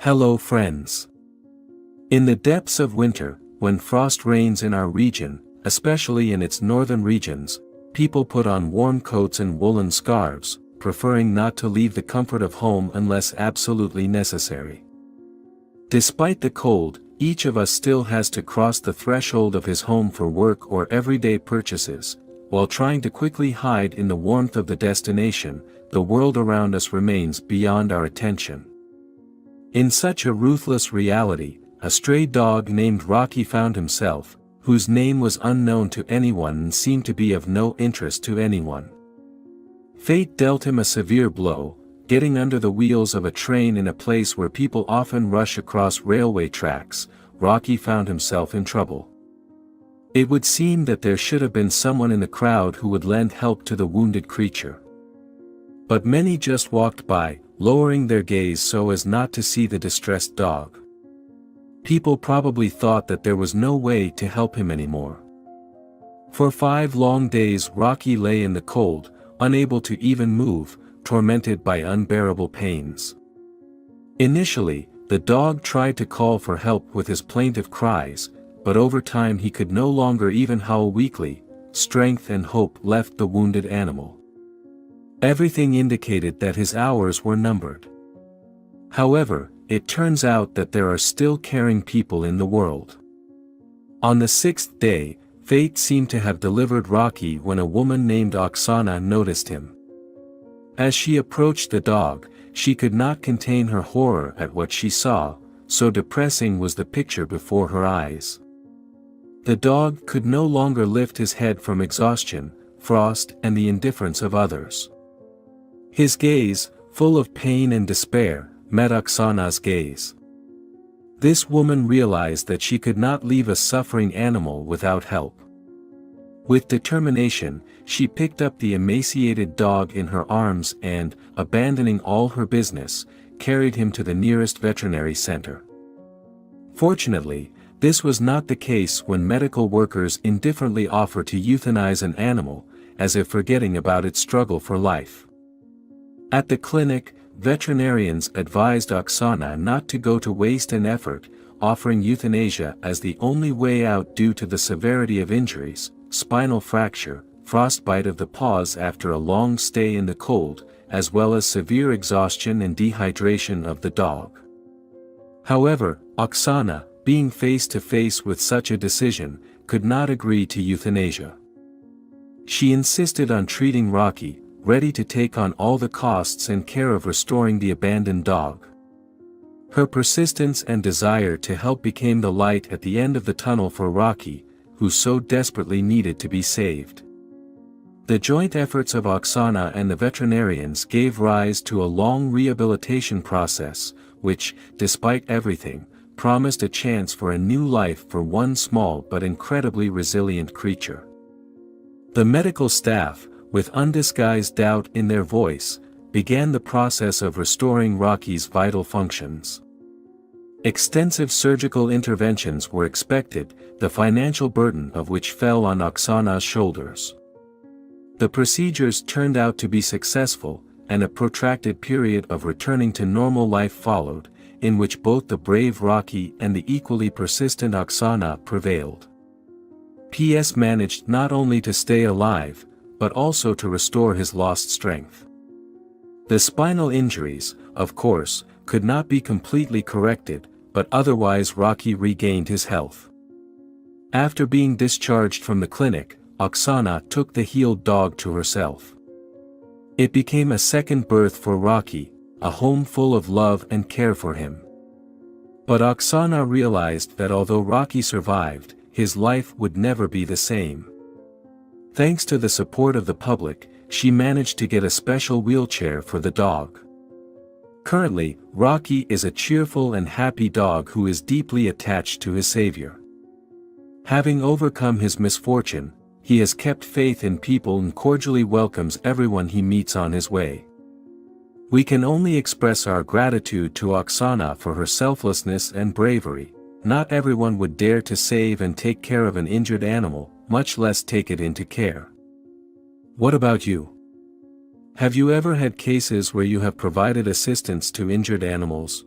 Hello friends. In the depths of winter, when frost reigns in our region, especially in its northern regions, people put on warm coats and woolen scarves, preferring not to leave the comfort of home unless absolutely necessary. Despite the cold, each of us still has to cross the threshold of his home for work or everyday purchases. While trying to quickly hide in the warmth of the destination, the world around us remains beyond our attention. In such a ruthless reality, a stray dog named Rocky found himself, whose name was unknown to anyone and seemed to be of no interest to anyone. Fate dealt him a severe blow, getting under the wheels of a train in a place where people often rush across railway tracks. Rocky found himself in trouble. It would seem that there should have been someone in the crowd who would lend help to the wounded creature. But many just walked by, lowering their gaze so as not to see the distressed dog. People probably thought that there was no way to help him anymore. For 5 long days Rocky lay in the cold, unable to even move, tormented by unbearable pains. Initially, the dog tried to call for help with his plaintive cries, but over time he could no longer even howl weakly. Strength and hope left the wounded animal. Everything indicated that his hours were numbered. However, it turns out that there are still caring people in the world. On the 6th day, fate seemed to have delivered Rocky when a woman named Oksana noticed him. As she approached the dog, she could not contain her horror at what she saw, so depressing was the picture before her eyes. The dog could no longer lift his head from exhaustion, frost and the indifference of others. His gaze, full of pain and despair, met Oksana's gaze. This woman realized that she could not leave a suffering animal without help. With determination, she picked up the emaciated dog in her arms and, abandoning all her business, carried him to the nearest veterinary center. Fortunately, this was not the case when medical workers indifferently offer to euthanize an animal, as if forgetting about its struggle for life. At the clinic, veterinarians advised Oksana not to go to waste and effort, offering euthanasia as the only way out due to the severity of injuries, spinal fracture, frostbite of the paws after a long stay in the cold, as well as severe exhaustion and dehydration of the dog. However, Oksana, being face to face with such a decision, could not agree to euthanasia. She insisted on treating Rocky, ready to take on all the costs and care of restoring the abandoned dog. Her persistence and desire to help became the light at the end of the tunnel for Rocky, who so desperately needed to be saved. The joint efforts of Oksana and the veterinarians gave rise to a long rehabilitation process, which, despite everything, promised a chance for a new life for one small but incredibly resilient creature. The medical staff, with undisguised doubt in their voice, began the process of restoring Rocky's vital functions. Extensive surgical interventions were expected, the financial burden of which fell on Oksana's shoulders. The procedures turned out to be successful, and a protracted period of returning to normal life followed, in which both the brave Rocky and the equally persistent Oksana prevailed. PS managed not only to stay alive, but also to restore his lost strength. The spinal injuries, of course, could not be completely corrected, but otherwise Rocky regained his health. After being discharged from the clinic, Oksana took the healed dog to herself. It became a second birth for Rocky, a home full of love and care for him. But Oksana realized that although Rocky survived, his life would never be the same. Thanks to the support of the public, she managed to get a special wheelchair for the dog. Currently, Rocky is a cheerful and happy dog who is deeply attached to his savior. Having overcome his misfortune, he has kept faith in people and cordially welcomes everyone he meets on his way. We can only express our gratitude to Oksana for her selflessness and bravery. Not everyone would dare to save and take care of an injured animal, much less take it into care. What about you? Have you ever had cases where you have provided assistance to injured animals?